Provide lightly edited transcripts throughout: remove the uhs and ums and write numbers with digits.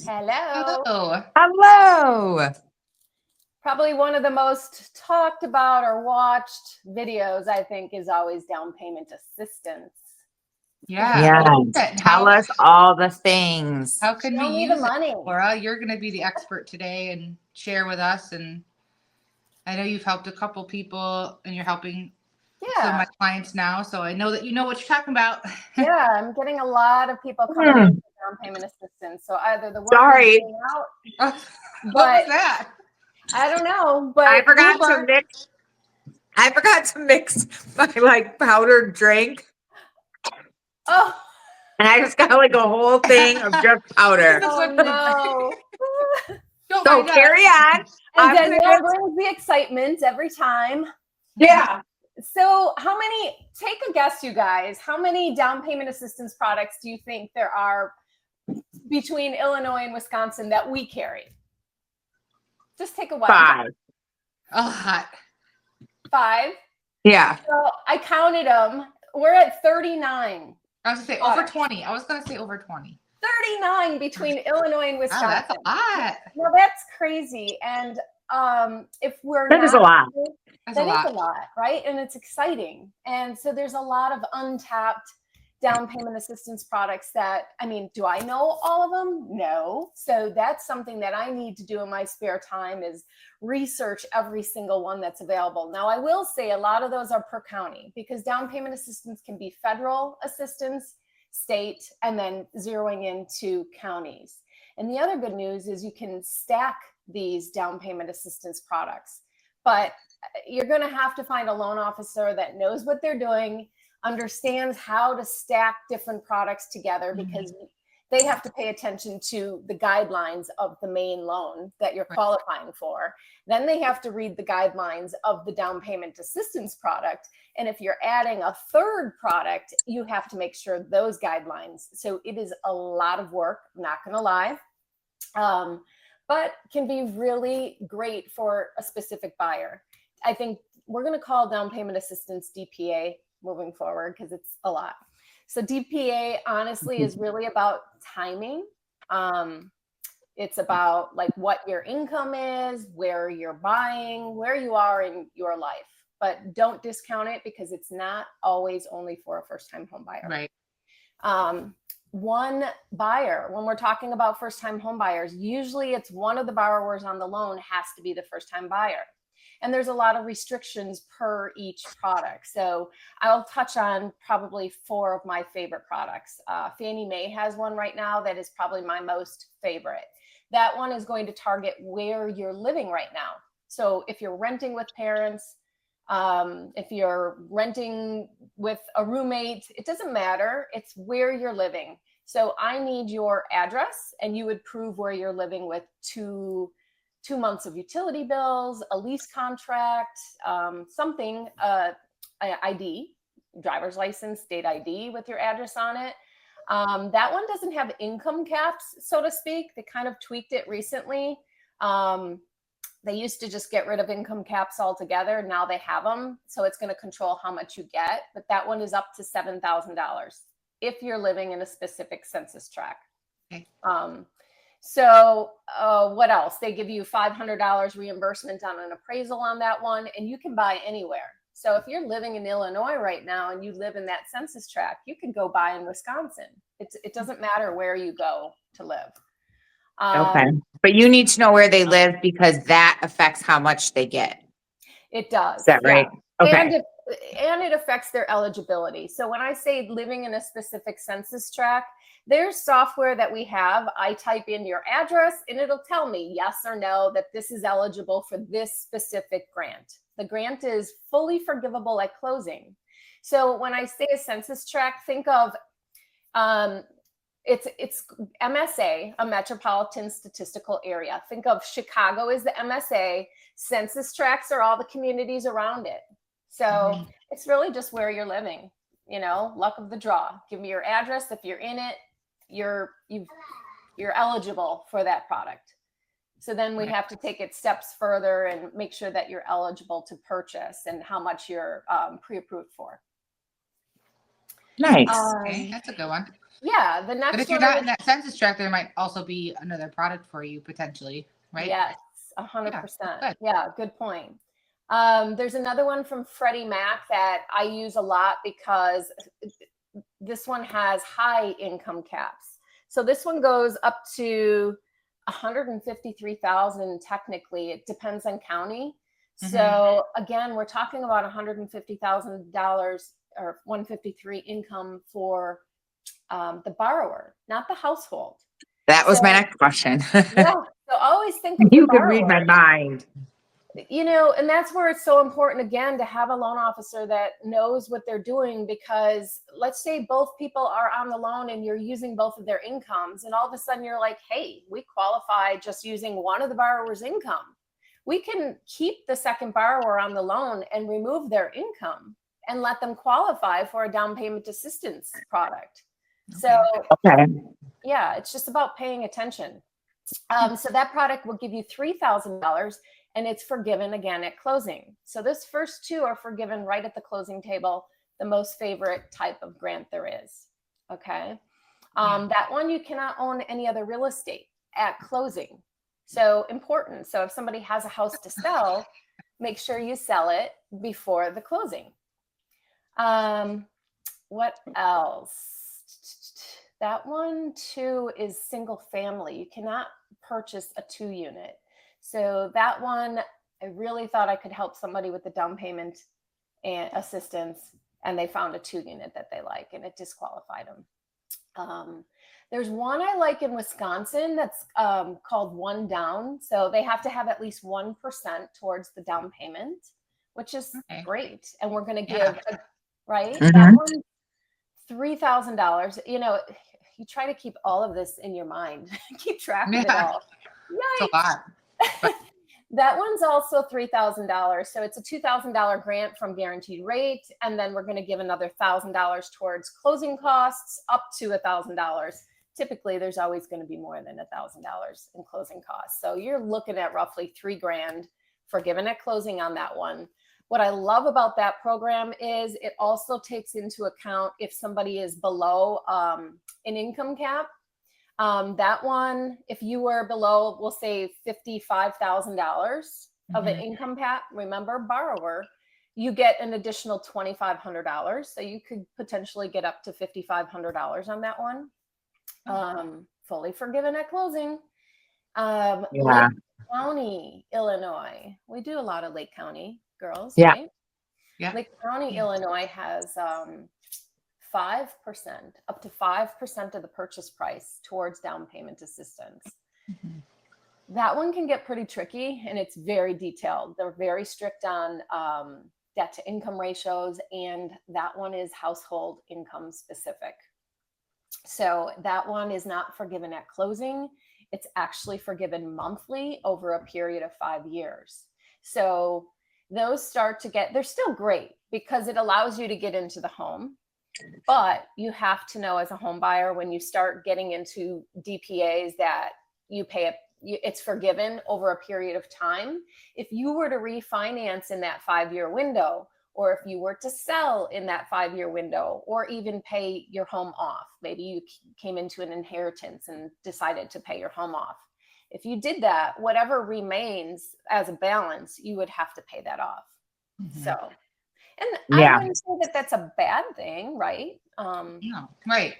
Hello. Hello. Hello. Probably one of the most talked about or watched videos, I think, is always down payment assistance. Yeah. Yeah. What is it? Tell us all the things. How can we Show me the use it, money. Laura? You're going to be the expert today and share with us. And I know you've helped a couple people and you're helping some of Yeah. my clients now. So I know that you know what you're talking about. Yeah. I'm getting a lot of people coming in for down payment assistance. So either the word Sorry. is getting out, What but was that? I don't know. But I forgot Uber, to mix. I forgot to mix my powdered drink, oh, and I just got a whole thing of just powder. This is oh what no. don't So mind us. carry on. And I'm gonna Danielle just brings the excitement every time. yeah. So, take a guess, you guys, how many down payment assistance products do you think there are between Illinois and Wisconsin that we carry? Just take a wild guess. 5. A lot. 5. Yeah. So, I counted them. We're at 39. I was going to say over 20. I was going to say over 20. 39 between Illinois and Wow, Wisconsin. that's a lot. Well, that's crazy. And if we're That is a lot. That's a That is lot. a lot, right? And it's exciting. And so there's a lot of untapped down payment assistance products that, I mean, do I know all of them? No. So that's something that I need to do in my spare time is research every single one that's available. Now, I will say a lot of those are per county because down payment assistance can be federal assistance, state, and then zeroing into counties. And the other good news is you can stack these down payment assistance products. But you're going to have to find a loan officer that knows what they're doing, understands how to stack different products together because they have to pay attention to the guidelines of the main loan that you're qualifying for. Then they have to read the guidelines of the down payment assistance product. And if you're adding a third product, you have to make sure those guidelines. So it is a lot of work, I'm not going to lie. But can be really great for a specific buyer. I think we're going to call down payment assistance DPA moving forward because it's a lot. So DPA honestly is really about timing. It's about what your income is, where you're buying, where you are in your life. But don't discount it because it's not always only for a first-time home buyer. Right. One buyer, when we're talking about first-time home buyers, usually it's one of the borrowers on the loan has to be the first-time buyer. And there's a lot of restrictions per each product. So I'll touch on probably 4 of my favorite products. Fannie Mae has one right now that is probably my most favorite. That one is going to target where you're living right now. So if you're renting with parents, if you're renting with a roommate, it doesn't matter. It's where you're living. So I need your address and you would prove where you're living with two months of utility bills, a lease contract, something, ID, driver's license, state ID with your address on it. That one doesn't have income caps, so to speak. They kind of tweaked it recently. They used to just get rid of income caps altogether. Now they have them. So it's going to control how much you get. But that one is up to $7,000 if you're living in a specific census tract. Okay. So what else? They give you $500 reimbursement on an appraisal on that one, and you can buy anywhere. So if you're living in Illinois right now and you live in that census tract, you can go buy in Wisconsin. It doesn't matter where you go to live. Okay. But you need to know where they live because that affects how much they get. It does. Is that right? Okay. And it affects their eligibility. So when I say living in a specific census tract, there's software that we have. I type in your address and it'll tell me yes or no that this is eligible for this specific grant. The grant is fully forgivable at closing. So when I say a census tract, think of it's MSA, a metropolitan statistical area. Think of Chicago as the MSA. Census tracts are all the communities around it. So it's really just where you're living, luck of the draw. Give me your address. If you're in it, you're eligible for that product. So then we have to take it steps further and make sure that you're eligible to purchase and how much you're pre-approved for. Nice. Okay, that's a good one. Yeah, the But next if you're one not is in that census tract, there might also be another product for you potentially, right? yes, Yeah, 100%. good. Yeah, good point. There's another one from Freddie Mac that I use a lot because this one has high income caps. So this one goes up to 153,000 technically. It depends on county. So again, we're talking about $150,000 or 153 income for the borrower, not the household. That was my So next question. yeah, so always think of the You could read my borrower. mind. You know, and that's where it's so important again to have a loan officer that knows what they're doing, because let's say both people are on the loan and you're using both of their incomes, and all of a sudden you're like, hey, we qualify just using one of the borrower's income. We can keep the second borrower on the loan and remove their income and let them qualify for a down payment assistance product. So Okay. yeah, it's just about paying attention. So that product will give you $3,000 and it's forgiven again at closing. So this first two are forgiven right at the closing table, the most favorite type of grant there is. Okay. That one, you cannot own any other real estate at closing. So important. So if somebody has a house to sell, make sure you sell it before the closing. What else? That one too is single family. You cannot purchase a 2-unit. So that one, I really thought I could help somebody with the down payment and assistance, and they found a 2-unit that they like, and it disqualified them. There's one I like in Wisconsin that's called One Down. So they have to have at least 1% towards the down payment, which is great. And we're going to give, right? That one, $3,000. You know, you try to keep all of this in your mind, keep track of it all. Yikes. It's a lot. That one's also $3,000. So it's a $2,000 grant from Guaranteed Rate. And then we're going to give another $1,000 towards closing costs up to $1,000. Typically, there's always going to be more than $1,000 in closing costs. So you're looking at roughly $3,000 forgiven at closing on that one. What I love about that program is it also takes into account if somebody is below an income cap. That one, if you were below, we'll say $55,000 of an income cap, remember, borrower, you get an additional $2,500. So you could potentially get up to $5,500 on that one. Fully forgiven at closing. Lake County, Illinois. We do a lot of Lake County girls, right? Yeah. Lake County, Illinois has 5%, up to 5% of the purchase price towards down payment assistance. That one can get pretty tricky, and it's very detailed. They're very strict on debt to income ratios, and that one is household income specific. So that one is not forgiven at closing. It's actually forgiven monthly over a period of 5 years. So those start to get, they're still great because it allows you to get into the home. But you have to know as a home buyer, when you start getting into DPAs that you pay, it's forgiven over a period of time. If you were to refinance in that 5-year window, or if you were to sell in that 5-year window, or even pay your home off, maybe you came into an inheritance and decided to pay your home off. If you did that, whatever remains as a balance, you would have to pay that off. So, and I wouldn't say that that's a bad thing, right? No, right.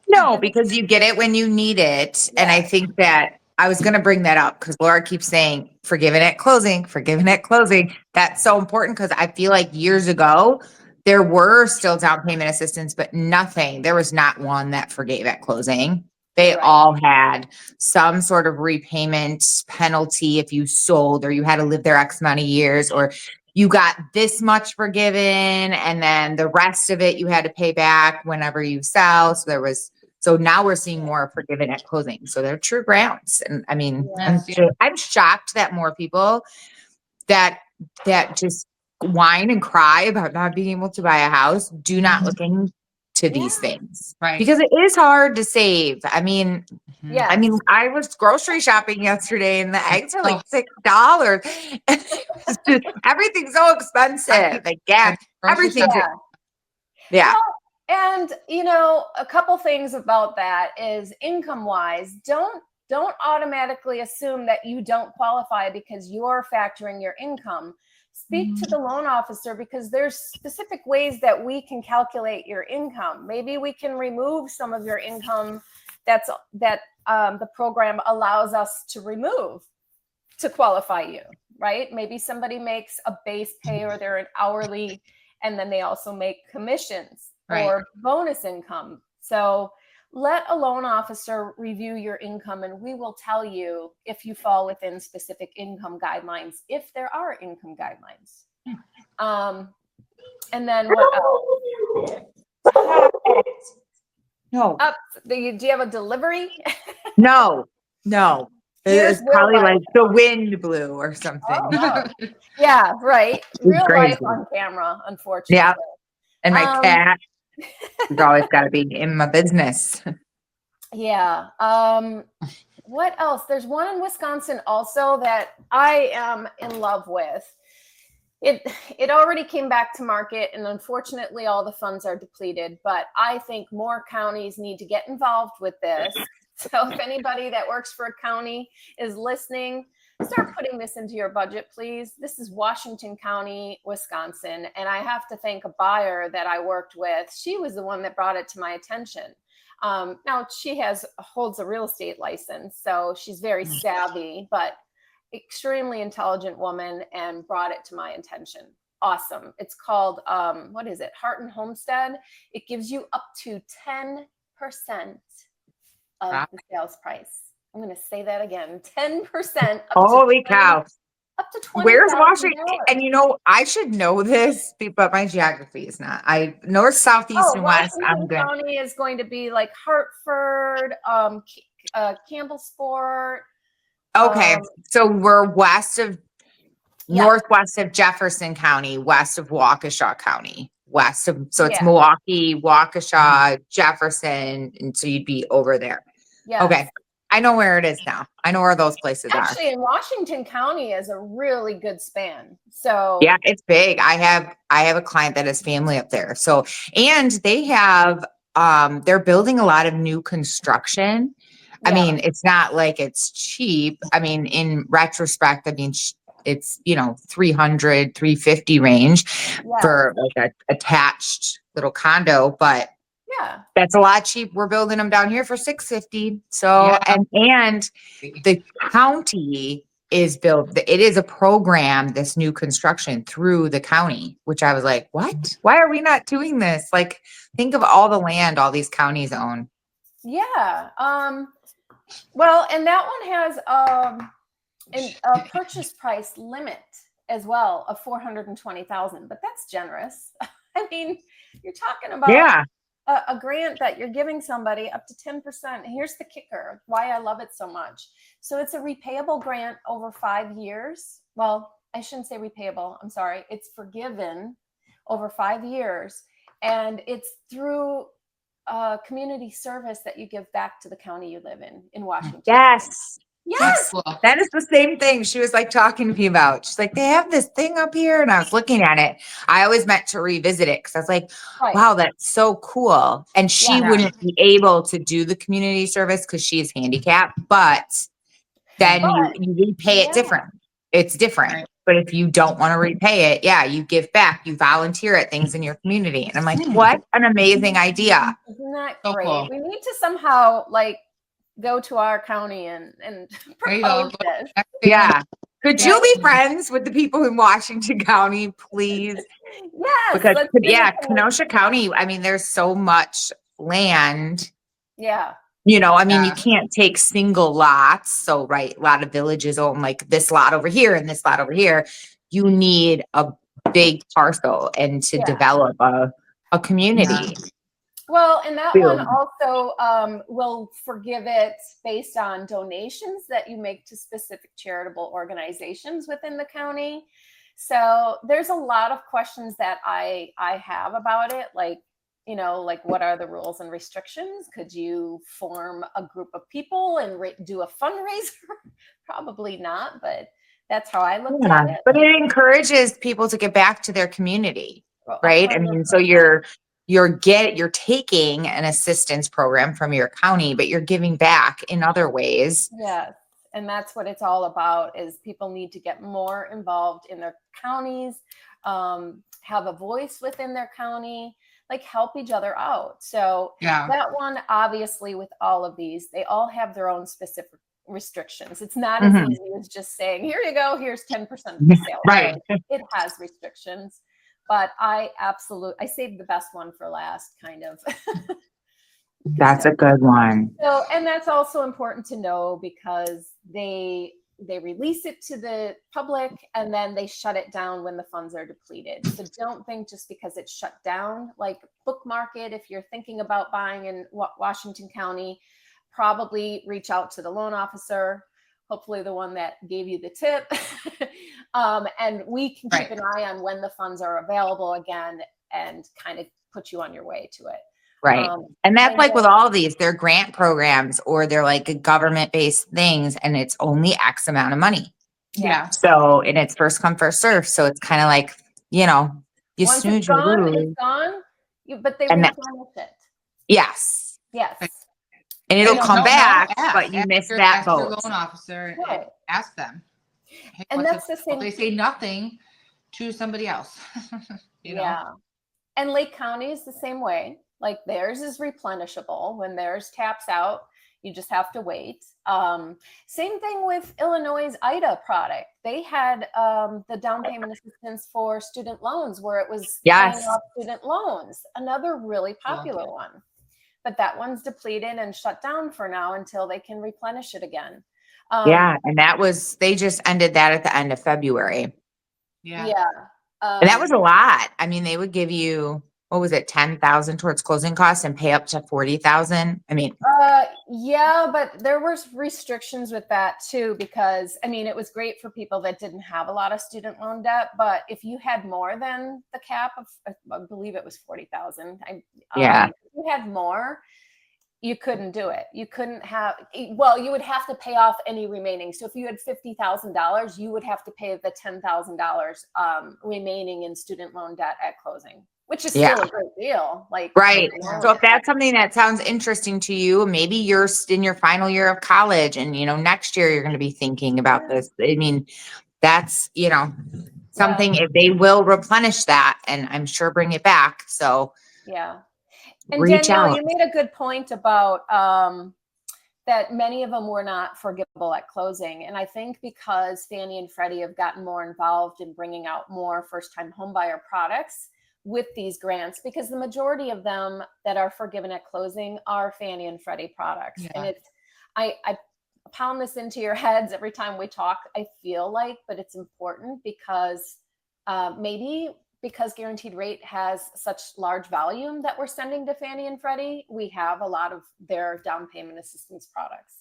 No, because you get it when you need it. Yeah. And I think that I was going to bring that up because Laura keeps saying forgiven at closing, forgiven at closing. That's so important because I feel like years ago, there were still down payment assistance, but nothing. There was not one that forgave at closing. They all had some sort of repayment penalty if you sold, or you had to live there X amount of years, or you got this much forgiven, and then the rest of it you had to pay back whenever you sell. So now we're seeing more forgiven at closing. So they're true grounds. And I mean, I'm shocked that more people that just whine and cry about not being able to buy a house do not look into these things. Right. Because it is hard to save. I mean, I was grocery shopping yesterday and the eggs are like $6. It's just, everything's so expensive. Like gas, everything. Well, And a couple things about that is income wise, don't automatically assume that you don't qualify because you're factoring your income. Speak to the loan officer because there's specific ways that we can calculate your income. Maybe we can remove some of your income that the program allows us to remove to qualify you, right? Maybe somebody makes a base pay or they're an hourly, and then they also make commissions or bonus income. So let a loan officer review your income, and we will tell you if you fall within specific income guidelines, if there are income guidelines. And then what else? No, Do you have a delivery? no. Here's It's probably real life. like the wind blew or something. Oh, wow. Yeah, right. Real crazy. life on camera, unfortunately. Yeah. And my cat, he's always got to be in my business. Yeah. What else? There's one in Wisconsin also that I am in love with. It already came back to market, and unfortunately all the funds are depleted, but I think more counties need to get involved with this. So if anybody that works for a county is listening, start putting this into your budget, please. This is Washington County, Wisconsin, and I have to thank a buyer that I worked with. She was the one that brought it to my attention. Now she holds a real estate license, so she's very savvy, but extremely intelligent woman, and brought it to my attention. Awesome. It's called, what is it? Heart and Homestead. It gives you up to 10% of the sales price. I'm going to say that again. 10%. Holy cow. Up to 20. Where's Washington? And I should know this, but my geography is not. North, south, east, and west. Washington County is going to be like Hartford, Campbellsport. Okay, so we're northwest of Jefferson County, west of Waukesha County, it's Milwaukee, Waukesha, Jefferson, and so you'd be over there. Yeah. Okay, I know where it is now. I know where those places are. Actually, in Washington County is a really good span. So yeah, it's big. I have a client that has family up there. So, and they have they're building a lot of new construction. I mean, it's not like it's cheap. I mean, in retrospect, it's, 300, 350 range for like a attached little condo, but that's a lot cheap. We're building them down here for 650. So, and the county is built, it is a program, this new construction through the county, which I was like, what? Why are we not doing this? Like, think of all the land all these counties own. Yeah. Well, and that one has a purchase price limit as well of $420,000, but that's generous. I mean, you're talking about a grant that you're giving somebody up to 10%. Here's the kicker, why I love it so much. So it's a repayable grant over 5 years. Well, I shouldn't say repayable. I'm sorry. It's forgiven over 5 years, and it's through community service that you give back to the county you live in Washington. Yes. Cool. That is the same thing she was like talking to me about. She's like, they have this thing up here, and I was looking at it. I always meant to revisit it because I was like, wow, that's so cool. And she wouldn't be able to do the community service because she is handicapped, but then you repay it different. It's different. Right. But if you don't want to repay it, you give back, you volunteer at things in your community. And I'm like, what an amazing idea. Isn't that great? Cool. We need to somehow go to our county and propose this. Yeah. Could you be friends with the people in Washington County, please? Yes. Because Kenosha County, I mean, there's so much land. Yeah. You can't take single lots. So, a lot of villages own like this lot over here and this lot over here. You need a big parcel and to develop a community. Yeah. Well, and that one also will forgive it based on donations that you make to specific charitable organizations within the county. So there's a lot of questions that I have about it, like what are the rules and restrictions? Could you form a group of people and do a fundraiser? Probably not, but that's how I looked at it. But it encourages people to get back to their community, right? I mean, so you're you're taking an assistance program from your county, but you're giving back in other ways. Yes. And that's what it's all about, is people need to get more involved in their counties, have a voice within their county, like help each other out. So Yeah. that one, obviously, with all of these, they all have their own specific restrictions. It's not Mhm. as easy as just saying, here you go, here's 10% of the sale. Right. It has restrictions, but I saved the best one for last, kind of. That's a good one. So, and that's also important to know, because they release it to the public and then they shut it down when the funds are depleted. So don't think just because it's shut down, like bookmark it. If you're thinking about buying in Washington County, probably reach out to the loan officer, hopefully the one that gave you the tip. And we can keep Right. an eye on when the funds are available again and kind of put you on your way to it. Right. And that's and like with then- all of these, they're grant programs or they're like government-based things, and it's only X amount of money. Yeah. So, and it's first come, first serve. So it's kind of like, you Once snooze, it's you gone, lose. it's gone. But they And that- replenish it. Yes. Yes. Right. And it'll No, come no, back, ask. but you Ask missed your- that ask your boat. loan officer and Right. ask them. Hey, And what's that's the it- same. If they say nothing, choose somebody else. you know? Yeah. And Lake County is the same way. Like theirs is replenishable. When theirs taps out, you just have to wait. Same thing with Illinois' IDA product. They had the down payment assistance for student loans, where it was Yes. paying off student loans. Another really popular one. But that one's depleted and shut down for now until they can replenish it again. Yeah. And they just ended that at the end of February. Yeah. Yeah. And that was a lot. I mean, they would give you, what was it, 10,000 towards closing costs and pay up to 40,000. I mean, Yeah, but there was restrictions with that too, because I mean, it was great for people that didn't have a lot of student loan debt, but if you had more than the cap of, I believe it was 40,000. Yeah. If you had more, you couldn't do it. You couldn't have, well, you would have to pay off any remaining. So if you had $50,000, you would have to pay the $10,000 remaining in student loan debt at closing, which is Yeah. still a great deal. Like, right. you So know, if that's something that sounds interesting to you, maybe you're in your final year of college and, next year you're going to be thinking about this. I mean, that's, something, if they will replenish that, and I'm sure bring it back. So yeah. And reach Danielle, out. you made a good point about that many of them were not forgivable at closing. And I think because Fannie and Freddie have gotten more involved in bringing out more first-time homebuyer products with these grants, because the majority of them that are forgiven at closing are Fannie and Freddie products. Yeah. And it's, I pound this into your heads every time we talk, I feel like, but it's important because maybe because Guaranteed Rate has such large volume that we're sending to Fannie and Freddie, we have a lot of their down payment assistance products.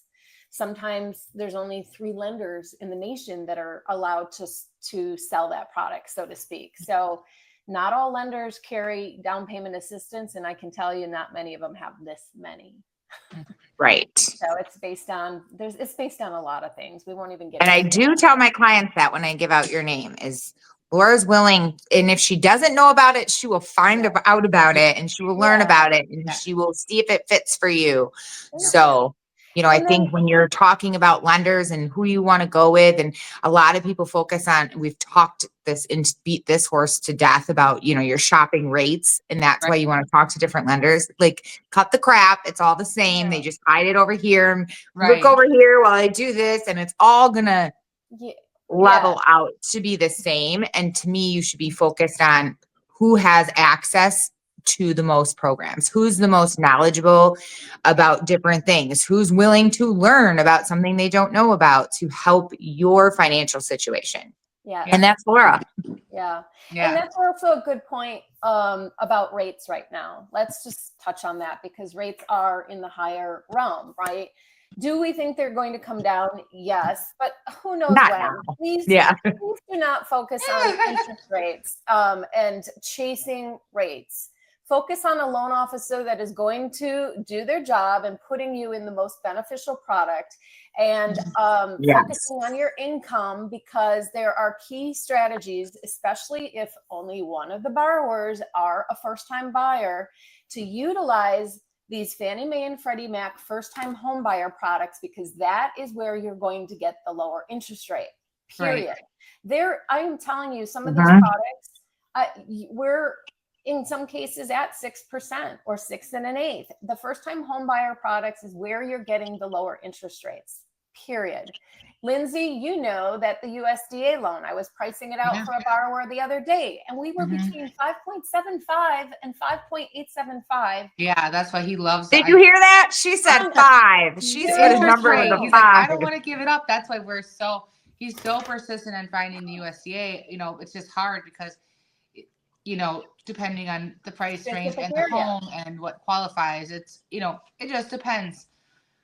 Sometimes there's only 3 lenders in the nation that are allowed to sell that product, so to speak. So not all lenders carry down payment assistance, and I can tell you not many of them have this many. Right. So it's based on a lot of things. We won't even get And I into do that. tell my clients that when I give out your name is Laura's willing. And if she doesn't know about it, she will find out about it and she will learn Yeah. about it and Yeah. she will see if it fits for you. Yeah. So, I And think then- when you're talking about lenders and who you want to go with, and a lot of people focus on, we've talked this and beat this horse to death about, your shopping rates. And that's why Right. you want to talk to different lenders. Like, cut the crap. It's all the same. Yeah. They just hide it over here and Right. look over here while I do this. And it's all gonna Yeah. level out to be the same. And to me, you should be focused on who has access to the most programs, who's the most knowledgeable about different things, who's willing to learn about something they don't know about to help your financial situation. Yeah. And that's Laura. Yeah. And Yeah. that's also a good point about rates right now. Let's just touch on that because rates are in the higher realm, right? Do we think they're going to come down? Yes, but who knows Not when? now. Please, Yeah. please do not focus on interest rates and chasing rates. focus on a loan officer that is going to do their job and putting you in the most beneficial product, and Yes. focusing on your income, because there are key strategies, especially if only one of the borrowers are a first-time buyer, to utilize these Fannie Mae and Freddie Mac first-time home buyer products, because that is where you're going to get the lower interest rate, period. Right. There, I am telling you, some of these Mhm. products, we're in some cases at 6% or 6 and an eighth. The first-time home buyer products is where you're getting the lower interest rates, period. Lindsay, you know that the USDA loan, I was pricing it out Yeah. for a borrower the other day, and we were Mhm. between 5.75 and 5.875. Yeah, that's why he loves. Did you hear that? She said Um, 5. She said a Interest number with rate. a He's like, I 5. don't want to give it up. That's why he's so persistent in finding the USDA. You know, it's just hard because, you know, depending on the price range Specific and the area. home and what qualifies, it's, you know, it just depends.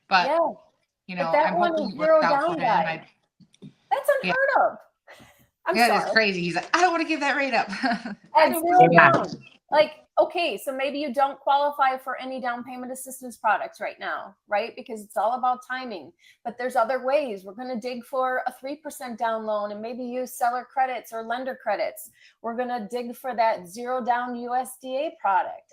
But, Yeah, you but know, that I'm one hoping is it zero works out for down, him. guys. That's Yeah. unheard of. I'm Yeah, sorry. it's crazy. He's like, I don't want to give that rate up. At zero Yeah. down. Like, okay, so maybe you don't qualify for any down payment assistance products right now, right? Because it's all about timing. But there's other ways. We're going to dig for a 3% down loan and maybe use seller credits or lender credits. We're going to dig for that zero down USDA product.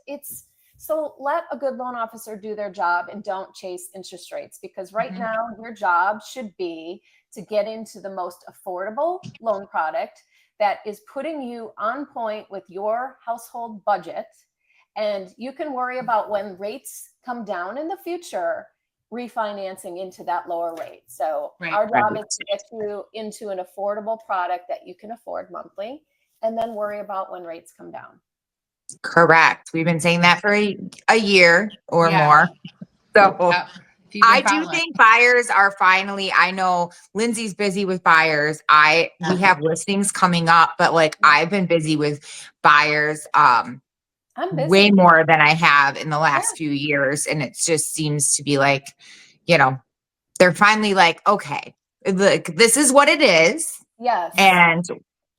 So let a good loan officer do their job and don't chase interest rates, because right Mhm. now your job should be to get into the most affordable loan product that is putting you on point with your household budget. And you can worry about when rates come down in the future, refinancing into that lower rate. So Right. our job Right. is to get you into an affordable product that you can afford monthly, and then worry about when rates come down. Correct. We've been saying that for a year or Yeah. more. So Yeah. If you've been I do following. think buyers are finally, I know Lindsay's busy with buyers. We have listings coming up, but like I've been busy with buyers I'm busy. way more than I have in the last few years. And it just seems to be like, you know, they're finally like, okay, look, this is what it is. Yes. And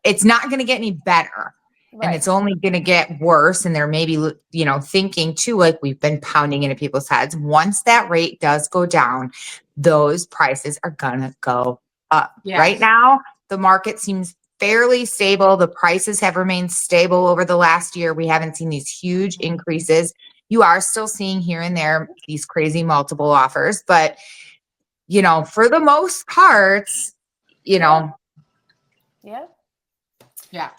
it's not going to get any better. And Right. it's only going to get worse. And they're maybe, you know, thinking too, like we've been pounding into people's heads. Once that rate does go down, those prices are going to go up. Yes. Right now, the market seems fairly stable. The prices have remained stable over the last year. We haven't seen these huge increases. You are still seeing here and there these crazy multiple offers, but you know, for the most part, you know, Yeah. Yeah.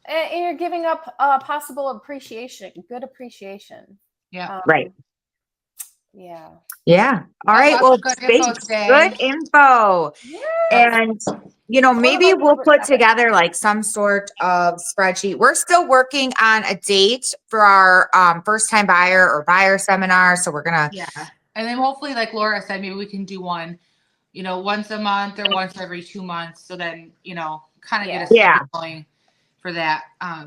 And you're giving up possible appreciation, good appreciation. Yeah. right. Yeah. Yeah. All right. Lots Well, of good info thanks. today. Good info. Yeah. And, you know, One of maybe my we'll favorite put topics. together like some sort of spreadsheet. We're still working on a date for our first time buyer or buyer seminar. So we're going to, Yeah. And then hopefully, like Laura said, maybe we can do one, you know, once a month or once every 2 months. So then, you know, kind of get a Yeah. schedule going for that. But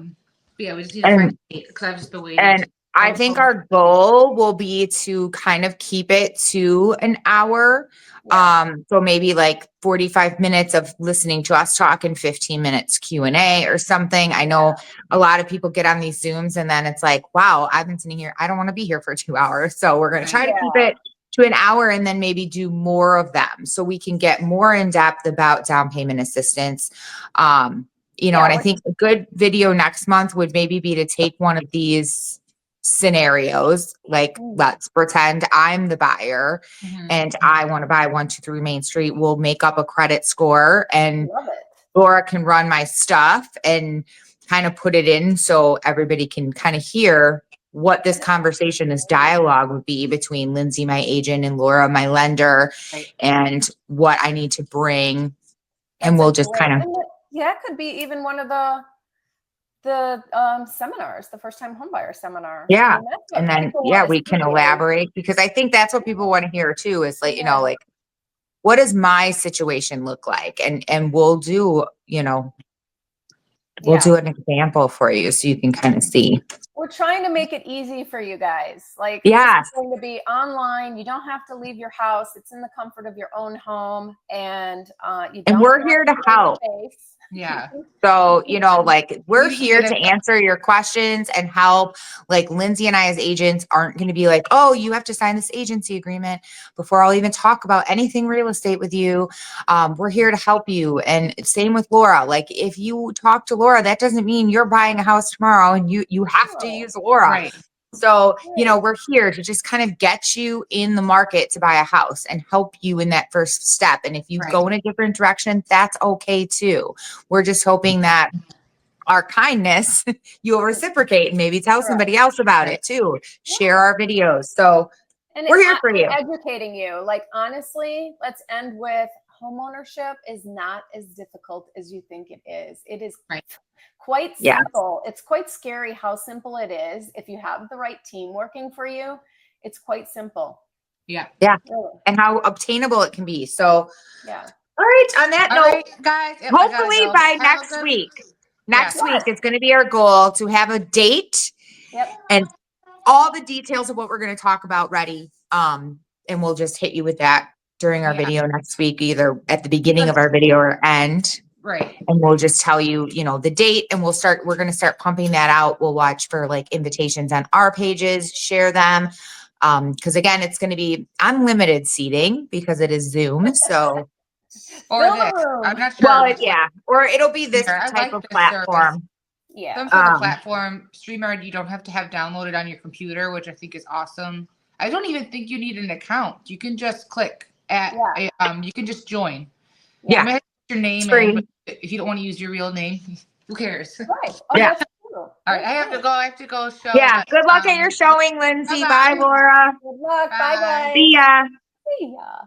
yeah, we just need to And- find a date because I've just been waiting. and I think our goal will be to kind of keep it to an hour. Yeah. So maybe like 45 minutes of listening to us talk and 15 minutes Q&A or something. I know a lot of people get on these Zooms and then it's like, wow, I've been sitting here. I don't want to be here for 2 hours. So we're going to try to keep it to an hour and then maybe do more of them so we can get more in depth about down payment assistance. You know, Yeah, and I think a good video next month would maybe be to take one of these scenarios, like let's pretend I'm the buyer Mhm. and I want to buy 123 Main Street. We'll make up a credit score and Love it. Laura can run my stuff and kind of put it in so everybody can kind of hear what this conversation, this dialogue would be between Lindsay, my agent, and Laura, my lender, Right. and what I need to bring. And That's we'll a just great- kind of, and that could be even one of the seminars, the first time homebuyer seminar. Yeah. I mean, that's what and then, people yeah, wanna we can see is- elaborate because I think that's what people want to hear too, is like, you know, Yeah. like, what does my situation look like? And we'll do, you know, we'll Yeah. do an example for you so you can kind of see. We're trying to make it easy for you guys. Like, Yes. this is going to be online. You don't have to leave your house. It's in the comfort of your own home, and you don't. And we're have here to go the help. chase. Yeah. So, you know, like we're We here need to it. answer your questions and help. Like Lindsay and I as agents aren't going to be like, oh, you have to sign this agency agreement before I'll even talk about anything real estate with you. We're here to help you. And same with Laura. Like if you talk to Laura, that doesn't mean you're buying a house tomorrow and you have to No. use Laura. Right. So, you know, Right. we're here to just kind of get you in the market to buy a house and help you in that first step. And if you Right. go in a different direction, that's okay too. We're just hoping that our kindness, you'll reciprocate and maybe tell somebody else about it too. Share our videos. So And we're here for you. educating you. Like, honestly, let's end with homeownership is not as difficult as you think it is. It is Right. quite Yes. simple. It's quite scary how simple it is. If you have the right team working for you, it's quite simple. Yeah. Really. And how obtainable it can be. So, Yeah. all right. On that All note, right, guys. Yep, I gotta hopefully go. by Have a next good- week, Yeah. next week, it's going to be our goal to have a date Yep. and all the details of what we're going to talk about ready. And we'll just hit you with that during our Yeah. video next week, either at the beginning of our video or end. Right. And we'll just tell you, you know, the date and we're going to start pumping that out. We'll watch for like invitations on our pages, share them. Cause again, it's going to be unlimited seating because it is Zoom. So, Or Fill the this. room. I'm not sure. well, which one. yeah, or it'll be this I type like of this service. platform. Yeah. Some sort of Um, platform, StreamYard, you don't have to have downloaded on your computer, which I think is awesome. I don't even think you need an account. You can just click at, you can just join. Yeah. You may have to put your name It's free. in, but if you don't want to use your real name, who cares? Right. Oh, Yeah. that's true. All right, I have to go show. Yeah. but, Good luck at your showing, Lindsay. Bye, bye-bye. Laura. Good luck. Bye, Bye. guys. See ya. See ya.